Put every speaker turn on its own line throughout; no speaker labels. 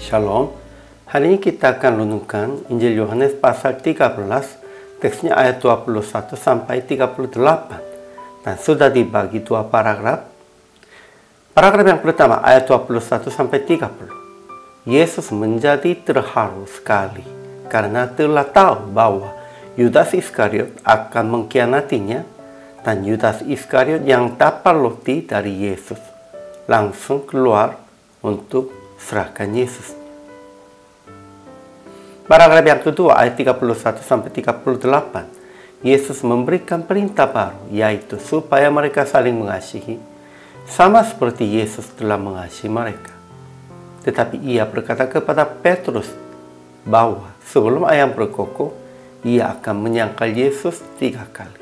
Shalom. Hari ini kita akan renungkan Injil Yohanes pasal 13, teksnya ayat 21 sampai 38. Dan sudah dibagi dua paragraf. Paragraf yang pertama ayat 21 sampai 30. Yesus menjadi terharu sekali karena telah tahu bahwa Yudas Iskariot akan mengkhianatinya, dan Yudas Iskariot yang dapat roti dari Yesus langsung keluar untuk serahkan Yesus. Paragraf yang kedua ayat 31 sampai 38. Yesus memberikan perintah baru, yaitu supaya mereka saling mengasihi sama seperti Yesus telah mengasihi mereka. Tetapi ia berkata kepada Petrus bahwa sebelum ayam berkokok, ia akan menyangkal Yesus 3 kali.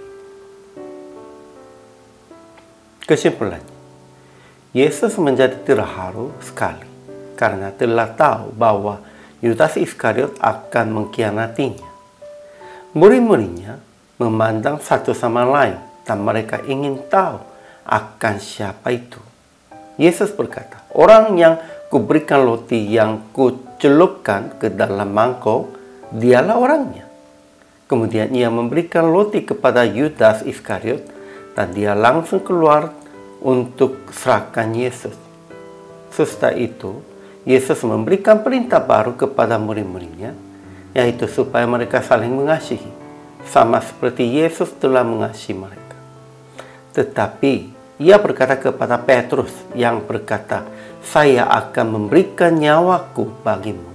Kesimpulannya, Yesus menjadi terharu sekali karena telah tahu bahwa Yudas Iskariot akan mengkhianatinya. Murid-muridnya memandang satu sama lain dan mereka ingin tahu akan siapa itu. Yesus berkata, "Orang yang kuberikan roti yang kucelupkan ke dalam mangkok, dialah orangnya." Kemudian ia memberikan roti kepada Yudas Iskariot dan dia langsung keluar untuk serahkan Yesus. Sesudah itu, Yesus memberikan perintah baru kepada murid-muridnya, yaitu supaya mereka saling mengasihi, sama seperti Yesus telah mengasihi mereka. Tetapi ia berkata kepada Petrus yang berkata, "Saya akan memberikan nyawaku bagimu,"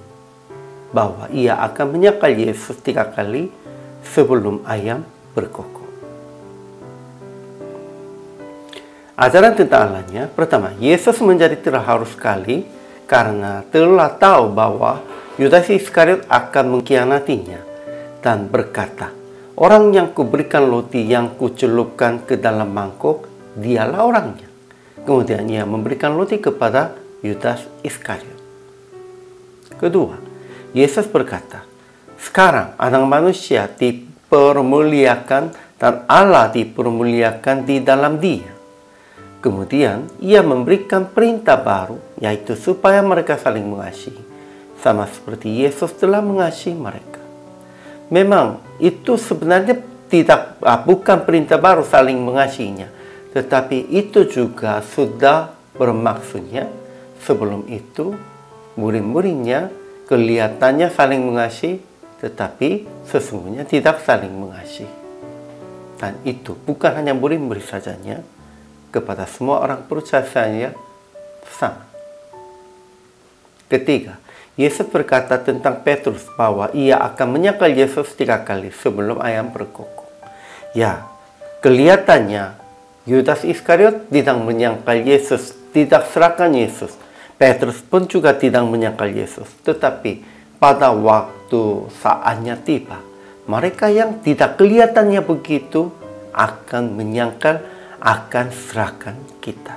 bahwa ia akan menyangkal Yesus 3 kali sebelum ayam berkokok. Ajaran tentang Allahnya, pertama, Yesus menjadi terharu sekali karena telah tahu bahwa Yudas Iskariot akan mengkhianatinya, dan berkata, "Orang yang kuberikan roti yang kucelupkan ke dalam mangkok, dialah orangnya." Kemudian ia memberikan roti kepada Yudas Iskariot. Kedua, Yesus berkata, "Sekarang anak manusia dipermuliakan dan Allah dipermuliakan di dalam dia." Kemudian ia memberikan perintah baru, yaitu supaya mereka saling mengasihi, sama seperti Yesus telah mengasihi mereka. Memang itu sebenarnya bukan perintah baru saling mengasihinya, tetapi itu juga sudah bermaksudnya sebelum itu murid-muridnya kelihatannya saling mengasihi, tetapi sesungguhnya tidak saling mengasihi. Dan itu bukan hanya murid-murid sajanya, kepada semua orang percaya sama. Ketiga, Yesus berkata tentang Petrus bahwa ia akan menyangkal Yesus 3 kali sebelum ayam berkokok. Ya, kelihatannya Yudas Iskariot tidak menyangkal Yesus, tidak serahkan Yesus. Petrus pun juga tidak menyangkal Yesus. Tetapi pada waktu saatnya tiba, mereka yang tidak kelihatannya begitu akan menyangkal, akan serahkan kita.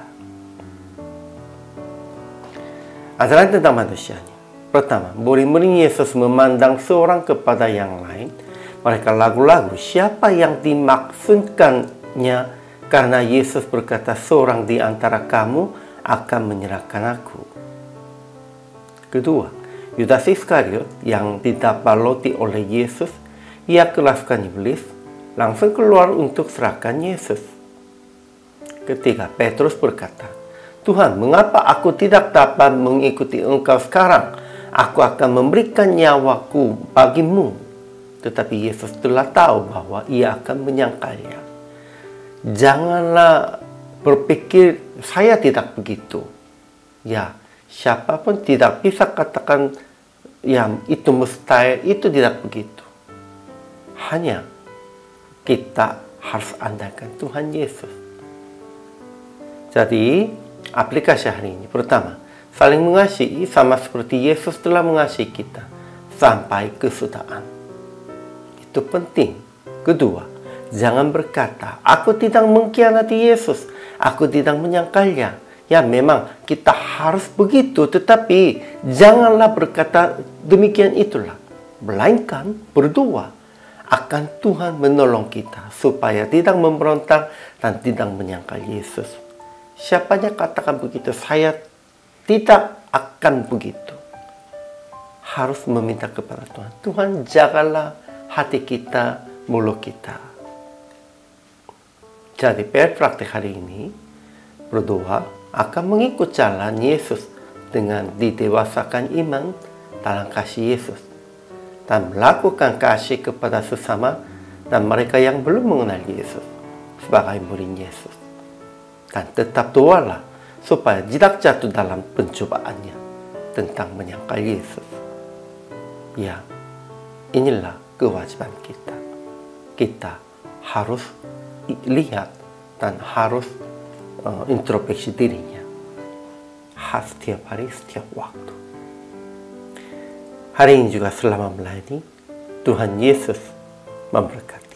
Ajaran tentang manusianya. Pertama, murid-murid Yesus memandang seorang kepada yang lain. Mereka lagu-lagu siapa yang dimaksudkannya, karena Yesus berkata, "Seorang di antara kamu akan menyerahkan aku." Kedua, Yudas Iskariot yang didapat roti oleh Yesus, ia kelaskan iblis, langsung keluar untuk serahkan Yesus. Ketiga, Petrus berkata, "Tuhan, mengapa aku tidak dapat mengikuti Engkau sekarang? Aku akan memberikan nyawaku bagimu." Tetapi Yesus telah tahu bahwa ia akan menyangkalnya. Janganlah berpikir, "Saya tidak begitu." Ya, siapapun tidak bisa katakan, "Ya, itu mustahil," itu tidak begitu. Hanya kita harus andalkan Tuhan Yesus. Jadi, aplikasi hari ini. Pertama, saling mengasihi sama seperti Yesus telah mengasihi kita sampai kesudahan. Itu penting. Kedua, jangan berkata, "Aku tidak mengkhianati Yesus, aku tidak menyangkalnya." Ya, memang kita harus begitu, tetapi janganlah berkata demikian itulah. Melainkan berdoa akan Tuhan menolong kita supaya tidak memberontak dan tidak menyangkal Yesus. Siapanya katakan begitu, "Saya tidak akan begitu." harus meminta kepada Tuhan. Tuhan, jagalah hati kita, mulut kita. Jadi praktik hari ini berdoa akan mengikut jalan Yesus dengan didewasakan iman dalam kasih Yesus dan melakukan kasih kepada sesama dan mereka yang belum mengenal Yesus sebagai murid Yesus. Dan tetap doalah supaya tidak jatuh dalam pencobaannya tentang menyangkal Yesus. Ya, inilah kewajiban kita. Kita harus lihat dan harus introspeksi dirinya setiap hari, setiap waktu. Hari ini juga selama melayani, Tuhan Yesus memberkati.